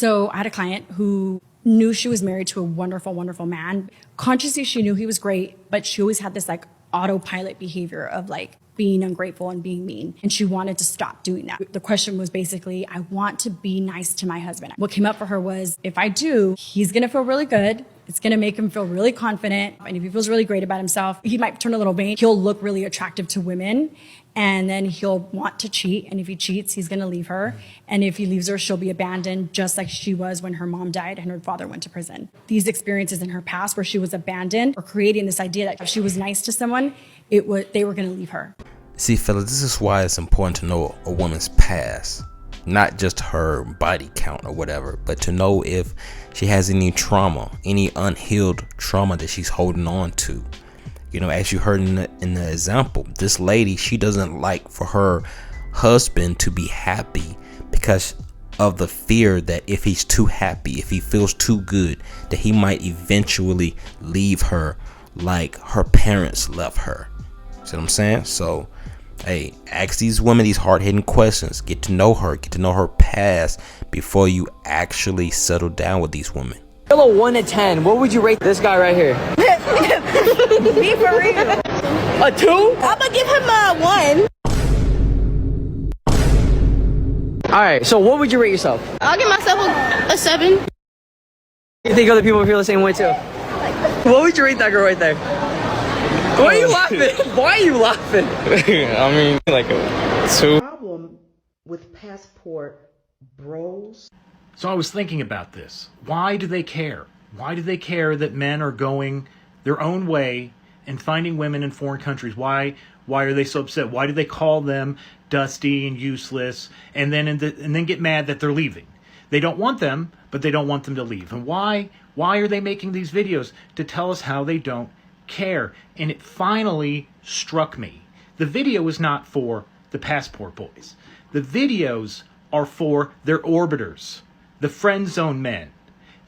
So I had a client who knew she was married to a wonderful, wonderful man. Consciously, she knew he was great, but she always had this like autopilot behavior of like being ungrateful and being mean. And she wanted to stop doing that. The question was basically, I want to be nice to my husband. What came up for her was, if I do, he's going to feel really good. It's going to make him feel really confident. And if he feels really great about himself, he might turn a little vain. He'll look really attractive to women. And then he'll want to cheat. And if he cheats, he's going to leave her. And if he leaves her, she'll be abandoned, just like she was when her mom died and her father went to prison. These experiences in her past where she was abandoned are creating this idea that if she was nice to someone, they were going to leave her. See, fellas, this is why it's important to know a woman's past. Not just her body count or whatever, but to know if she has any trauma, any unhealed trauma that she's holding on to. You know, as you heard in the example, this lady, she doesn't like for her husband to be happy because of the fear that if he's too happy, if he feels too good, that he might eventually leave her like her parents left her. See what I'm saying? So, hey, ask these women these hard-hitting questions. Get to know her past before you actually settle down with these women. Scale of 1 to 10, what would you rate this guy right here? Be for real. A 2? I'm gonna give him a 1. Alright, so what would you rate yourself? I'll give myself a 7. You think other people feel the same way too? What would you rate that girl right there? Why are you laughing? Why are you laughing? I mean, like a 2. Problem with passport bros. So I was thinking about this. Why do they care? Why do they care that men are going their own way and finding women in foreign countries? Why are they so upset? Why do they call them dusty and useless and then get mad that they're leaving? They don't want them, but they don't want them to leave. And why are they making these videos? To tell us how they don't care. And it finally struck me. The video is not for the passport boys. The videos are for their orbiters, the friend zone men.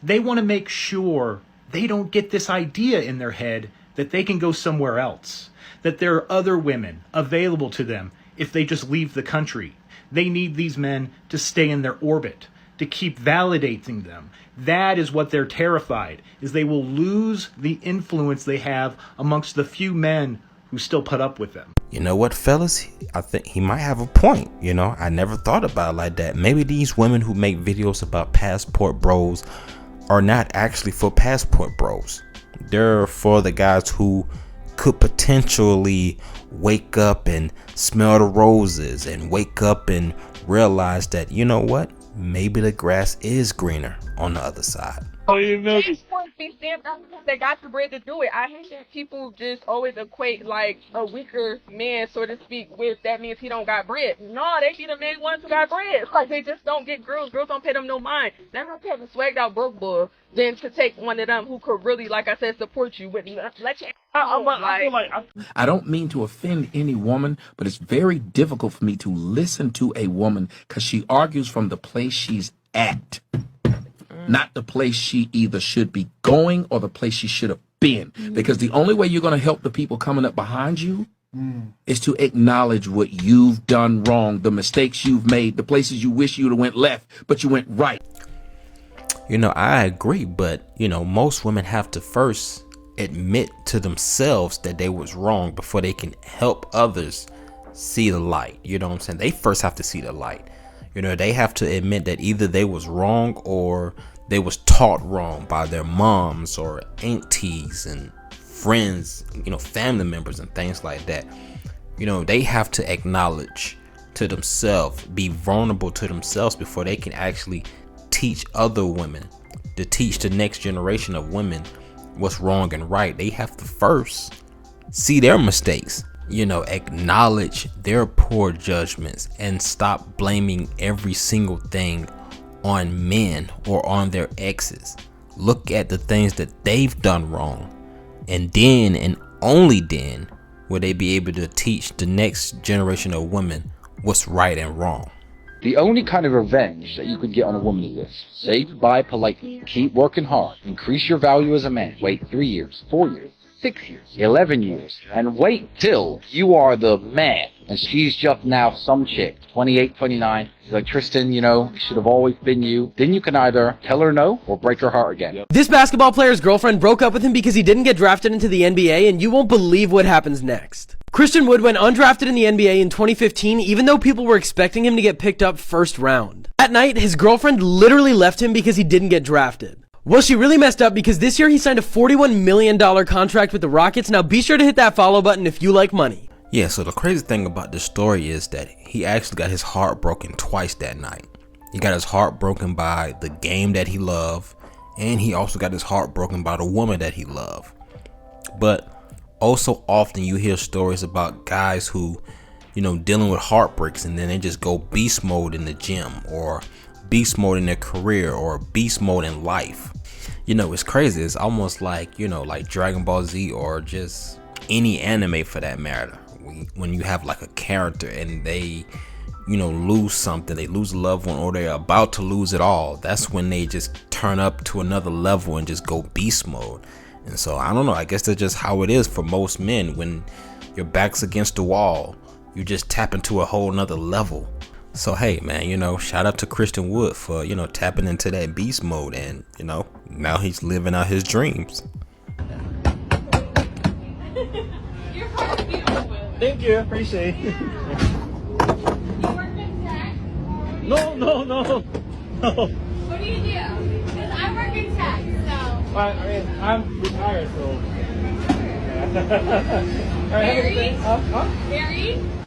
They want to make sure they don't get this idea in their head that they can go somewhere else, that there are other women available to them if they just leave the country. They need these men to stay in their orbit, to keep validating them. That is what they're terrified, is they will lose the influence they have amongst the few men who still put up with them. You know what, fellas? I think he might have a point. You know, I never thought about it like that. Maybe these women who make videos about passport bros are not actually for passport bros. They're for the guys who could potentially wake up and smell the roses and wake up and realize that, you know what? Maybe the grass is greener on the other side. Oh, you know. They got the bread to do it. I hate that people just always equate like a weaker man, so to speak, with that means he don't got bread. No, they be the main ones who got bread. Like they just don't get girls. Girls don't pay them no mind. They're not having swagged out broke boy than to take one of them who could really, like I said, support you with let you. I don't mean to offend any woman, but it's very difficult for me to listen to a woman because she argues from the place she's at. Not the place she either should be going or the place she should have been. Because the only way you're going to help the people coming up behind you is to acknowledge what you've done wrong, the mistakes you've made, the places you wish you'd have went left, but you went right. You know, I agree, but, you know, most women have to first admit to themselves that they was wrong before they can help others see the light. You know what I'm saying? They first have to see the light. You know, they have to admit that either they was wrong or they was taught wrong by their moms or aunties and friends, you know, family members and things like that. You know, they have to acknowledge to themselves, be vulnerable to themselves before they can actually teach other women, to teach the next generation of women what's wrong and right. They have to first see their mistakes, you know, acknowledge their poor judgments and stop blaming every single thing on men or on their exes. Look at the things that they've done wrong, and then and only then will they be able to teach the next generation of women what's right and wrong. The only kind of revenge that you could get on a woman is this: say goodbye politely, keep working hard, increase your value as a man, wait 3 years, 4 years, 6 years, 11 years, and wait till you are the man. And she's just now some chick, 28, 29. She's like, Tristan, you know, it should have always been you. Then you can either tell her no or break her heart again. This basketball player's girlfriend broke up with him because he didn't get drafted into the NBA, and you won't believe what happens next. Christian Wood went undrafted in the NBA in 2015, even though people were expecting him to get picked up first round. That night, his girlfriend literally left him because he didn't get drafted. Well, she really messed up because this year he signed a $41 million contract with the Rockets. Now be sure to hit that follow button if you like money. Yeah, so the crazy thing about this story is that he actually got his heart broken twice that night. He got his heart broken by the game that he loved, and he also got his heart broken by the woman that he loved. But also often you hear stories about guys who, you know, dealing with heartbreaks and then they just go beast mode in the gym or beast mode in their career or beast mode in life. You know, it's crazy. It's almost like, you know, like Dragon Ball Z or just any anime for that matter. When you have like a character and they, you know, lose something, they lose a loved one or they're about to lose it all, that's when they just turn up to another level and just go beast mode. And so I don't know, I guess that's just how it is for most men. When your back's against the wall, you just tap into a whole nother level. So hey man, you know, shout out to Christian Wood for, you know, tapping into that beast mode, and you know, now he's living out his dreams. Thank you, appreciate it. No. What do you do? Because I work in tech, so. I mean, I'm retired, so. Married? Married?